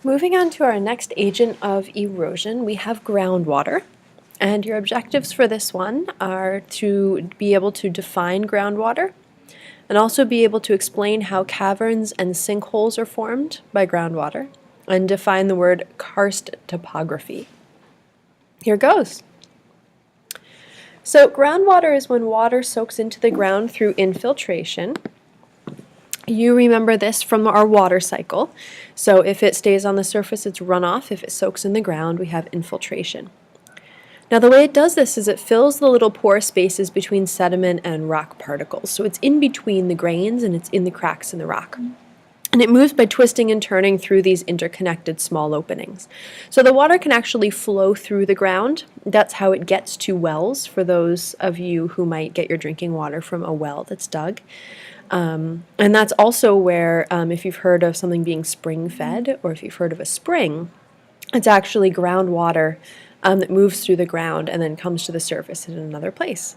Moving on to our next agent of erosion, we have groundwater. And your objectives for this one are to be able to define groundwater and also be able to explain how caverns and sinkholes are formed by groundwater and define the word karst topography. Here goes. So groundwater is when water soaks into the ground through infiltration. You remember this from our water cycle. So if it stays on the surface, it's runoff. If it soaks in the ground, we have infiltration. Now the way it does this is it fills the little pore spaces between sediment and rock particles. So it's in between the grains and it's in the cracks in the rock. And it moves by twisting and turning through these interconnected small openings. So the water can actually flow through the ground. That's how it gets to wells, for those of you who might get your drinking water from a well that's dug. And that's also where, if you've heard of something being spring-fed, or if you've heard of a spring, it's actually groundwater that moves through the ground and then comes to the surface in another place.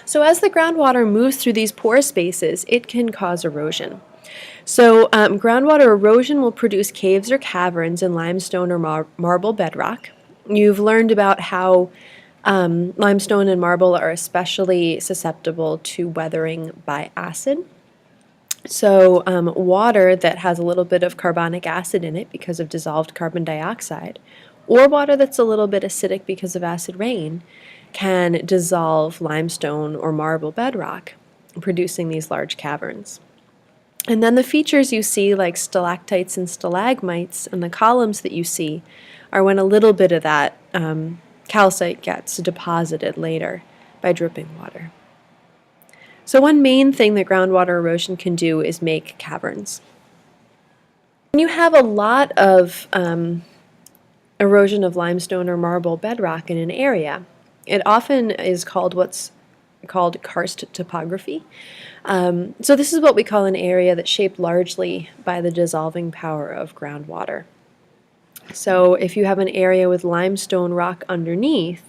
So as the groundwater moves through these pore spaces, it can cause erosion. So groundwater erosion will produce caves or caverns in limestone or marble bedrock. You've learned about how limestone and marble are especially susceptible to weathering by acid. So water that has a little bit of carbonic acid in it because of dissolved carbon dioxide, or water that's a little bit acidic because of acid rain, can dissolve limestone or marble bedrock, producing these large caverns. And then the features you see, like stalactites and stalagmites, and the columns that you see, are when a little bit of that calcite gets deposited later by dripping water. So one main thing that groundwater erosion can do is make caverns. When you have a lot of erosion of limestone or marble bedrock in an area, it often is called what's called karst topography. So this is what we call an area that's shaped largely by the dissolving power of groundwater. So if you have an area with limestone rock underneath,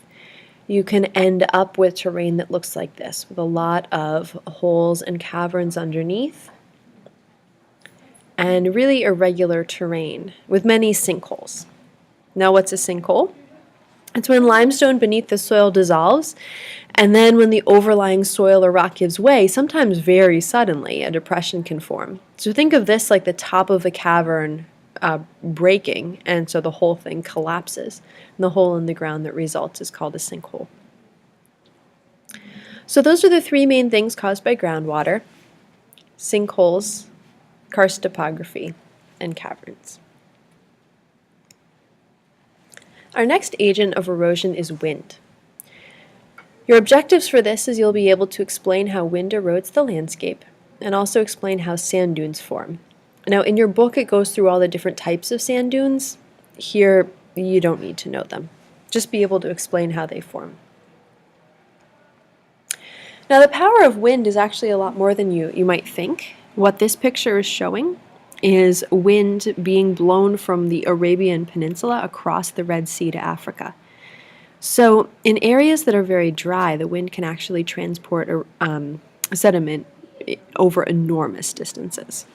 you can end up with terrain that looks like this, with a lot of holes and caverns underneath, and really irregular terrain with many sinkholes. Now, what's a sinkhole? It's when limestone beneath the soil dissolves, and then when the overlying soil or rock gives way, sometimes very suddenly, a depression can form. So think of this like the top of a cavern breaking, and so the whole thing collapses. And the hole in the ground that results is called a sinkhole. So those are the three main things caused by groundwater: sinkholes, karst topography, and caverns. Our next agent of erosion is wind. Your objectives for this is you'll be able to explain how wind erodes the landscape and also explain how sand dunes form. Now, in your book, it goes through all the different types of sand dunes. Here, you don't need to know them. Just be able to explain how they form. Now, the power of wind is actually a lot more than you might think. What this picture is showing is wind being blown from the Arabian Peninsula across the Red Sea to Africa. So in areas that are very dry, the wind can actually transport sediment over enormous distances.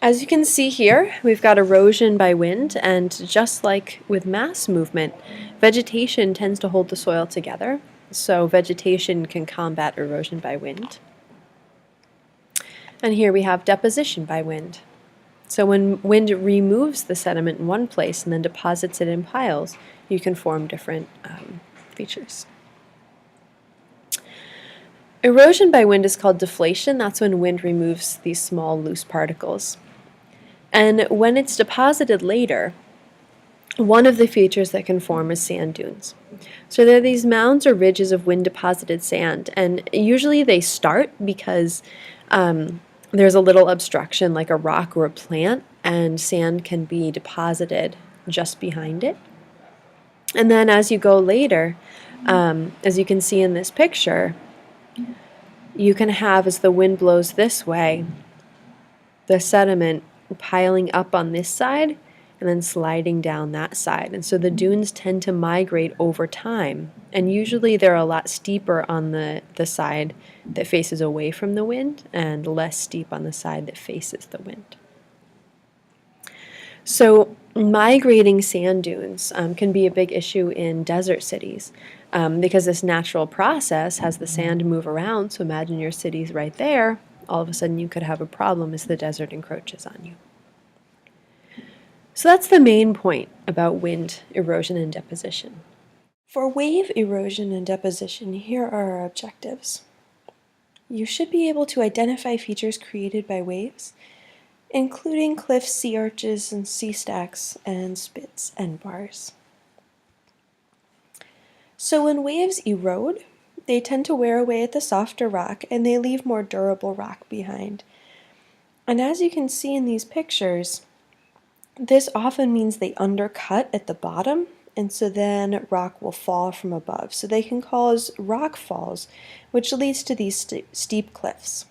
As you can see here, we've got erosion by wind, and just like with mass movement, vegetation tends to hold the soil together, so vegetation can combat erosion by wind. And here we have deposition by wind. So when wind removes the sediment in one place and then deposits it in piles, you can form different features. Erosion by wind is called deflation. That's when wind removes these small loose particles. And when it's deposited later, one of the features that can form is sand dunes. So there are these mounds or ridges of wind-deposited sand, and usually they start because there's a little obstruction like a rock or a plant, and sand can be deposited just behind it. And then as you go later, as you can see in this picture, you can have, as the wind blows this way, the sediment piling up on this side and then sliding down that side. And so the dunes tend to migrate over time. And usually they're a lot steeper on the side that faces away from the wind and less steep on the side that faces the wind. So migrating sand dunes can be a big issue in desert cities because this natural process has the sand move around. So imagine your city's right there. All of a sudden you could have a problem as the desert encroaches on you. So that's the main point about wind erosion and deposition. For wave erosion and deposition, here are our objectives. You should be able to identify features created by waves, including cliffs, sea arches, and sea stacks, and spits and bars. So when waves erode, they tend to wear away at the softer rock and they leave more durable rock behind. And as you can see in these pictures, this often means they undercut at the bottom, and so then rock will fall from above. So they can cause rock falls, which leads to these steep cliffs.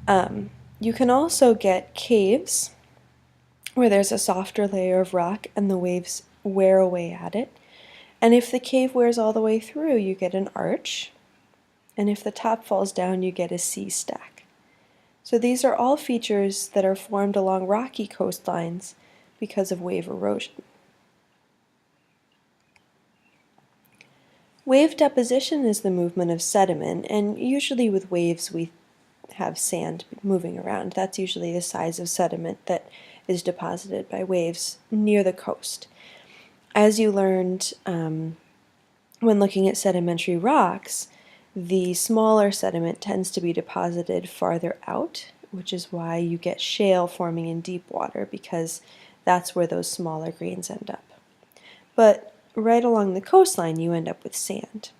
You can also get caves where there's a softer layer of rock and the waves wear away at it. And if the cave wears all the way through, you get an arch. And if the top falls down, you get a sea stack. So these are all features that are formed along rocky coastlines because of wave erosion. Wave deposition is the movement of sediment, and usually with waves we have sand moving around. That's usually the size of sediment that is deposited by waves near the coast. As you learned when looking at sedimentary rocks, the smaller sediment tends to be deposited farther out, which is why you get shale forming in deep water, because that's where those smaller grains end up. But right along the coastline, you end up with sand.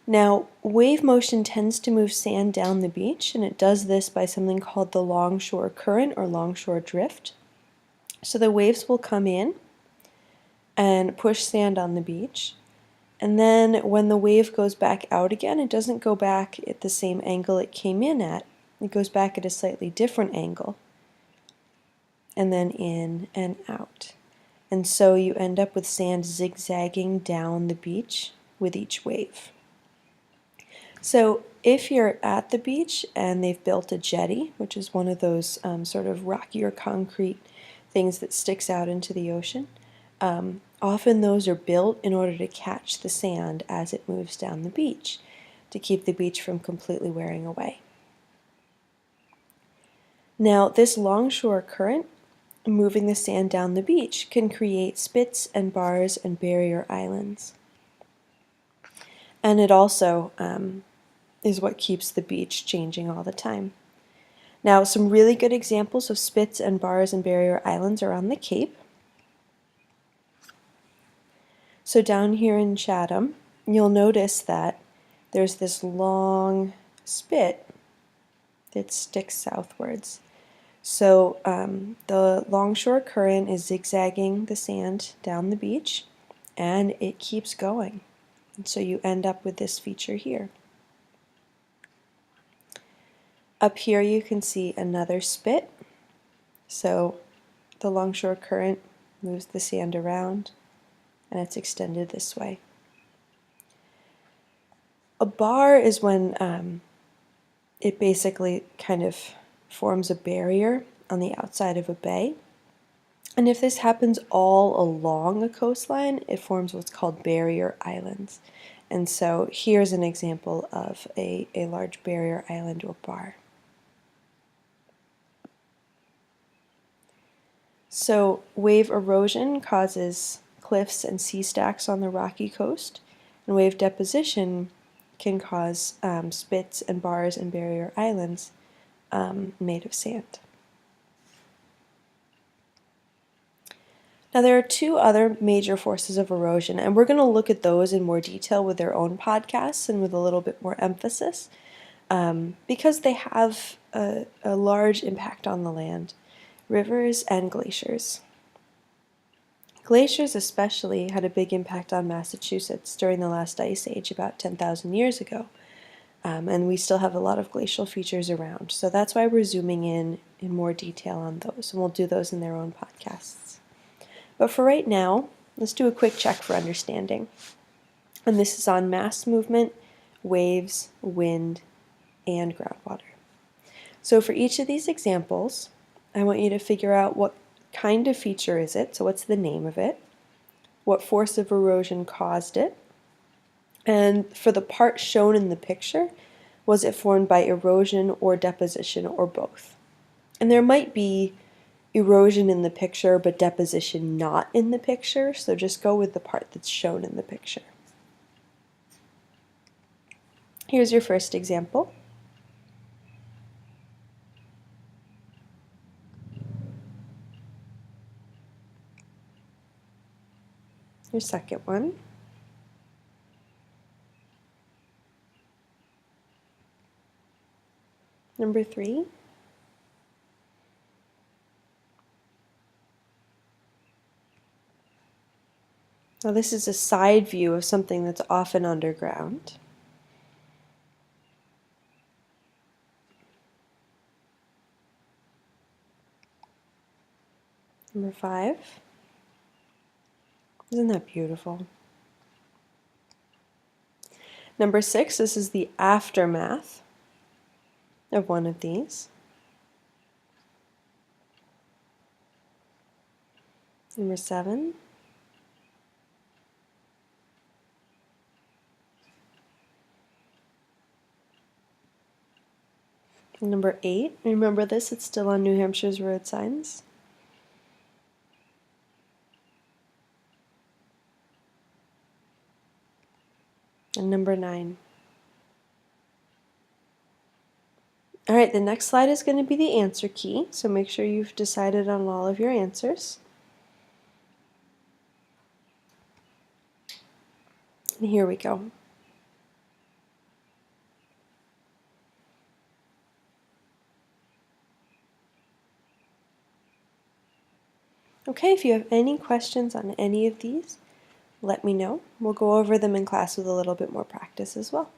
Now, wave motion tends to move sand down the beach, and it does this by something called the longshore current or longshore drift. So the waves will come in and push sand on the beach, and then when the wave goes back out again, it doesn't go back at the same angle it came in at. It goes back at a slightly different angle, and then in and out. And so you end up with sand zigzagging down the beach with each wave. So if you're at the beach and they've built a jetty, which is one of those sort of rocky or concrete things that sticks out into the ocean, often those are built in order to catch the sand as it moves down the beach, to keep the beach from completely wearing away. Now, this longshore current moving the sand down the beach can create spits and bars and barrier islands. And it also is what keeps the beach changing all the time. Now, some really good examples of spits and bars and barrier islands are on the Cape. So down here in Chatham, you'll notice that there's this long spit that sticks southwards. So the longshore current is zigzagging the sand down the beach, and it keeps going. And so you end up with this feature here. Up here you can see another spit. So the longshore current moves the sand around, and it's extended this way. A bar is when it basically kind of forms a barrier on the outside of a bay. And if this happens all along a coastline, it forms what's called barrier islands. And so here's an example of a large barrier island or bar. So wave erosion causes cliffs and sea stacks on the rocky coast, and wave deposition can cause spits and bars and barrier islands made of sand. Now there are two other major forces of erosion, and we're going to look at those in more detail with their own podcasts and with a little bit more emphasis because they have a large impact on the land: rivers and glaciers. Glaciers especially had a big impact on Massachusetts during the last ice age about 10,000 years ago. And we still have a lot of glacial features around. So that's why we're zooming in more detail on those, and we'll do those in their own podcasts. But for right now, let's do a quick check for understanding. And this is on mass movement, waves, wind, and groundwater. So for each of these examples, I want you to figure out what kind of feature is it, so what's the name of it, what force of erosion caused it, and for the part shown in the picture, was it formed by erosion or deposition or both? And there might be erosion in the picture but deposition not in the picture, so just go with the part that's shown in the picture. Here's your first example. Your second one. Number 3. Now this is a side view of something that's often underground. Number 5. Isn't that beautiful? Number 6, this is the aftermath of one of these. Number 7. Number 8, remember this, it's still on New Hampshire's road signs. And number 9. All right, the next slide is going to be the answer key, so make sure you've decided on all of your answers. And here we go. Okay, if you have any questions on any of these, let me know. We'll go over them in class with a little bit more practice as well.